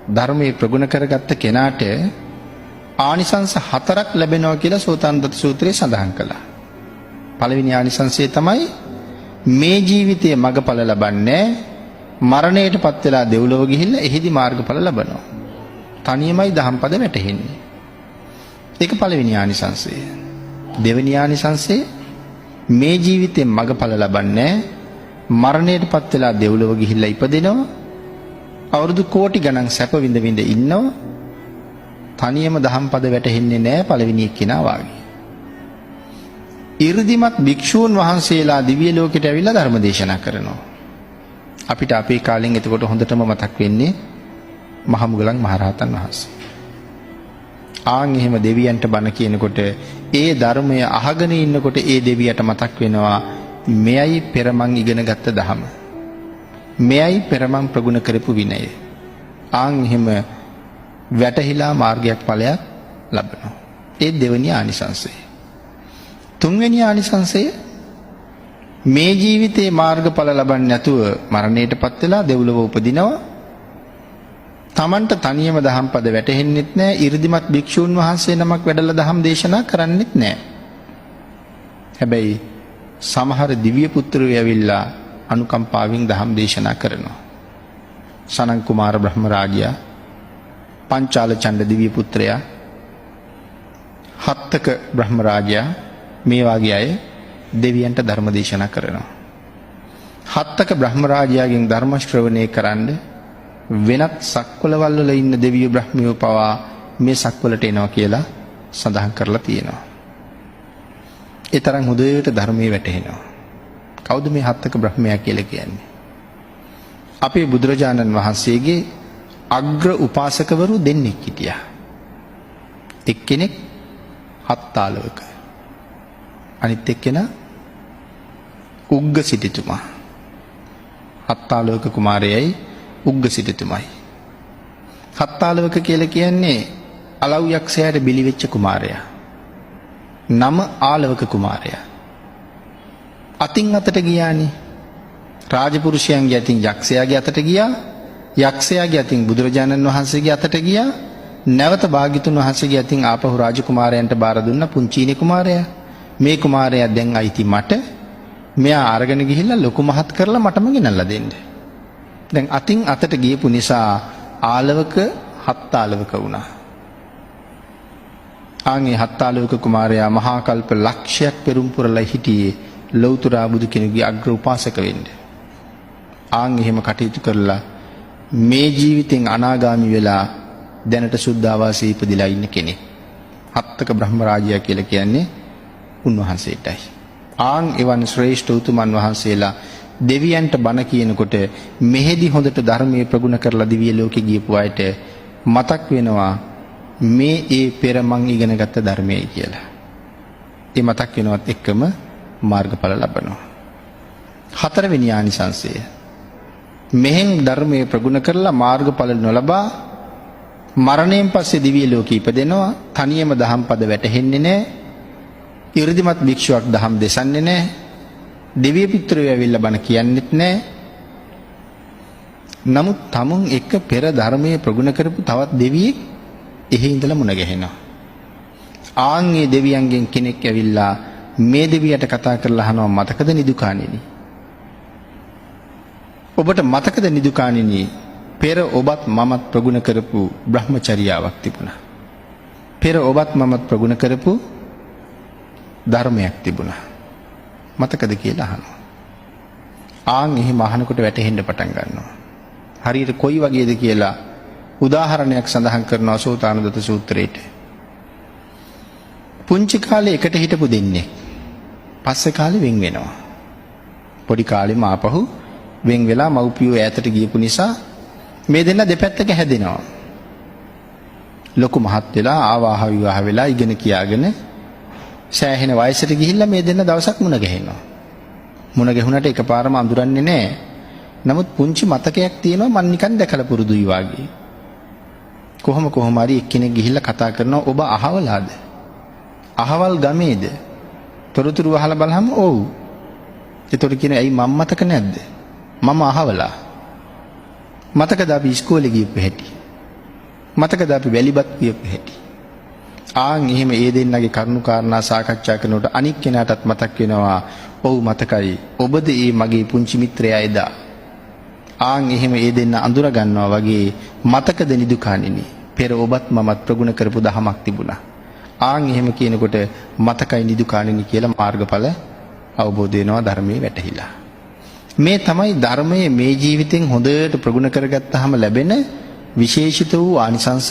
ධර්මයේ ප්‍රගුණ කරගත්ත කෙනාට ආනිසංස 4ක් ලැබෙනවා කියලා සෝතානුදත්ත සූත්‍රයේ සඳහන් කළා. පළවෙනි ආනිසංසය තමයි මේ ජීවිතයේ මගඵල ලබන්නේ මරණයටපත් වෙලා දෙව්ලොව ගිහිල්ලා එහිදී මාර්ගඵල ලබනවා. තනියමයි දහම්පද වැටහෙන්නේ. ඒක පළවෙනි ආනිසංසය. දෙවෙනි ආනිසංසය මේ ජීවිතේ මගඵල ලබන්නේ මරණයටපත් වෙලා දෙව්ලොව ගිහිල්ලා ඉපදෙනවා. අවුරුදු කෝටි ගණන් සැප විඳ විඳ ඉන්නවා. තනියම දහම්පද වැටහෙන්නේ නැහැ පළවෙනි එක්කිනා වාගේ. 이르දිමත් භික්ෂූන් වහන්සේලා දිව්‍ය ලෝකෙට ඇවිල්ලා ධර්ම දේශනා කරනවා. අපිට අපේ කාලෙන් එතකොට හොඳටම මතක් වෙන්නේ මහමුගලන් මහරහතන් වහන්සේ. ආන් එහෙම දෙවියන්ට බණ කියනකොට ඒ ධර්මය අහගෙන ඉන්නකොට ඒ දෙවියට මතක් වෙනවා මෙයයි පෙර මං ඉගෙන ගත්ත ධම. මෙයයි පෙර මං ප්‍රගුණ කරපු විනය. ආන් එහෙම වැටහිලා මාර්ගයක් ඵලයක් ලබනවා. ඒ දෙවෙනි ආනිසංසය. තුන්වෙනි ආනිසංසය මේ ජීවිතේ මාර්ගඵල ලබන්නේ නැතුව මරණයටපත් වෙලා දෙව්ලොව උපදිනවා. තමන්ට තනියම දහම්පද වැටහෙන්නෙත් නැහැ. 이르දිමත් භික්ෂූන් වහන්සේ නමක් වැඩලා දහම් දේශනා කරන්නෙත් නැහැ. හැබැයි සමහර දිව්‍ය පුත්‍රයෝ ඇවිල්ලා අනුකම්පාවෙන් දහම් දේශනා කරනවා. සනන් කුමාර බ්‍රහ්ම රාජයා, පංචාල චණ්ඩ දිව්‍ය පුත්‍රයා, හත්තක බ්‍රහ්ම රාජයා මේ වාගේ අය දෙවියන්ට ධර්ම දේශනා කරනවා. හත්තක බ්‍රහ්ම රාජයාගෙන් ධර්ම ශ්‍රවණය කරන්න වෙනත් සක්වලවල් වල ඉන්න දෙවියෝ බ්‍රහ්මියෝ පවා මේ සක්වලට එනවා කියලා සඳහන් කරලා තියෙනවා. ඒ තරම් හොඳට ධර්මයේ වැටහෙනවා. කවුද මේ හත්තක බ්‍රහ්මයා කියලා කියන්නේ? අපේ බුදුරජාණන් වහන්සේගේ අග්‍ර උපාසකවරු දෙන්නෙක් හිටියා. එක්කෙනෙක් හත්තාලවක, අනිත් එක්කෙනා උග්ග සිටුතුමා. හත්තාලවක කුමාරයයි උග්ග සිටුතුමයි. හත්තාලවක කියලා කියන්නේ අලව් යක්ෂයාට බිලි වෙච්ච කුමාරයා. නම ආලවක කුමාරයා. අතින් අතට ගියානේ. රාජපුරුෂයන්ගේ අතින් යක්ෂයාගේ අතට ගියා. යක්ෂයාගේ අතින් බුදුරජාණන් වහන්සේගේ අතට ගියා. නැවත භාග්‍යතුන් වහන්සේගේ අතින් ආපහු රාජකුමාරයන්ට බාර දුන්න පුංචිනේ කුමාරයා. මේ කුමාරයා දැන් අයිති මට. මෙයා අරගෙන ගිහිල්ලා ලොකු මහත් කරලා මටම ගෙනල්ලා දෙන්න. දැන් අතින් අතට ගියපු නිසා ආලවක හත්තාලවක වුණා. ආන්ගේ හත්තාලවක කුමාරයා මහා කල්ප ලක්ෂයක් පෙරම් පුරලා හිටියේ ලෞතර බුදු කෙනෙකුගේ අග්‍ර උපාසක වෙන්න. ආන් එහෙම කටයුතු කරලා මේ ජීවිතෙන් අනාගාමි වෙලා දැනට සුද්ධාවාසයේ ඉපදිලා ඉන්න කෙනෙක්. හත්තක බ්‍රහ්ම රාජයා කියලා කියන්නේ උන්වහන්සේටයි. ආන් එවන් ශ්‍රේෂ්ඨ උතුමන් වහන්සේලා දෙවියන්ට බණ කියනකොට මෙහෙදි හොඳට ධර්මයේ ප්‍රගුණ කරලා දිව්‍ය ලෝකෙ ගියපු අයට මතක් වෙනවා මේ ඒ පෙර මං ඉගෙනගත්ත ධර්මයයි කියලා. ඒ මතක් වෙනවත් එක්කම මාර්ගඵල ලබනවා. හතරවෙනි ආනිසංසය. මෙහෙන් ධර්මයේ ප්‍රගුණ කරලා මාර්ගඵල නොලබා මරණයෙන් පස්සේ දිව්‍ය ලෝකෙ ඉපදෙනවා. තනියම දහම්පද වැටහෙන්නේ නැහැ. 이르දිමත් භික්ෂුවක් දහම් දෙසන්නේ නැහැ. දිව්‍ය පුත්‍රයෝ ඇවිල්ලා බණ කියන්නෙත් නැහැ. නමුත් tamun එක පෙර ධර්මයේ ප්‍රගුණ කරපු තවත් දෙවියෙක් එහි ඉඳලා මුණ ගැහෙනවා. ආන්ගේ දෙවියන්ගෙන් කෙනෙක් ඇවිල්ලා මේ දෙවියට කතා කරලා අහනවා මතකද නිදුකාණෙනි? ඔබට මතකද නිදුකාණෙනි? පෙර ඔබත් මමත් ප්‍රගුණ කරපු බ්‍රහ්මචර්යාවක් තිබුණා. පෙර ඔබත් මමත් ප්‍රගුණ කරපු ධර්මයක් තිබුණා. මතකද කියලා අහනවා. ආන් එහෙම අහනකොට වැටහෙන්න පටන් ගන්නවා. හරියට කොයි වගේද කියලා උදාහරණයක් සඳහන් කරනවා සෝතානුදත්ත සූත්‍රයේට. පුංචි කාලේ එකට හිටපු දෙන්නේ පස්සේ කාලේ වෙන් වෙනවා. පොඩි කාලෙම ආපහු වෙන් වෙලා මව්පියෝ ඈතට ගියපු නිසා මේ දෙන්න දෙපැත්තක හැදෙනවා. ලොකු මහත් වෙලා ආවාහ විවාහ වෙලා ඉගෙන කියාගෙන සෑහෙන වයසට ගිහිල්ලා මේ දෙන්න දවසක් මුණ ගැහෙනවා. මුණ ගැහුණට එකපාරම අඳුරන්නේ නැහැ. නමුත් පුංචි මතකයක් තියෙනවා මන් නිකන් දැකලා පුරුදුයි වාගේ. කොහොම හරි එක්කෙනෙක් ගිහිල්ලා කතා කරනවා ඔබ අහවලාද? අහවල් ගමේද? තොරතුරු අහලා බලහම ඔව්. ඒතකොට කියනවා ඇයි මම මතක නැද්ද? මම අහවලා. මතකද අපි ඉස්කෝලේ ගියපු හැටි? මතකද අපි වැලිබත් කියපු හැටි. ආන් එහෙම ඒ දෙන්නගේ කරුණු කාරණා සාකච්ඡා කරනකොට අනික් කෙනාටත් මතක් වෙනවා ඔව් මතකයි ඔබද ඒ මගේ පුංචි මිත්‍රයා එදා. ආන් එහෙම ඒ දෙන්න අඳුර ගන්නවා වගේ මතකද නිදුකාණෙනි පෙර ඔබත් මමත් ප්‍රගුණ කරපු දහමක් තිබුණා. ආන් එහෙම කියනකොට මතකයි නිදුකාණෙනි කියලා මාර්ගඵල අවබෝධ වෙනවා ධර්මයේ වැටහිලා. මේ තමයි ධර්මයේ මේ ජීවිතෙන් හොඳට ප්‍රගුණ කරගත්තාම ලැබෙන විශේෂිත වූ ආනිසංස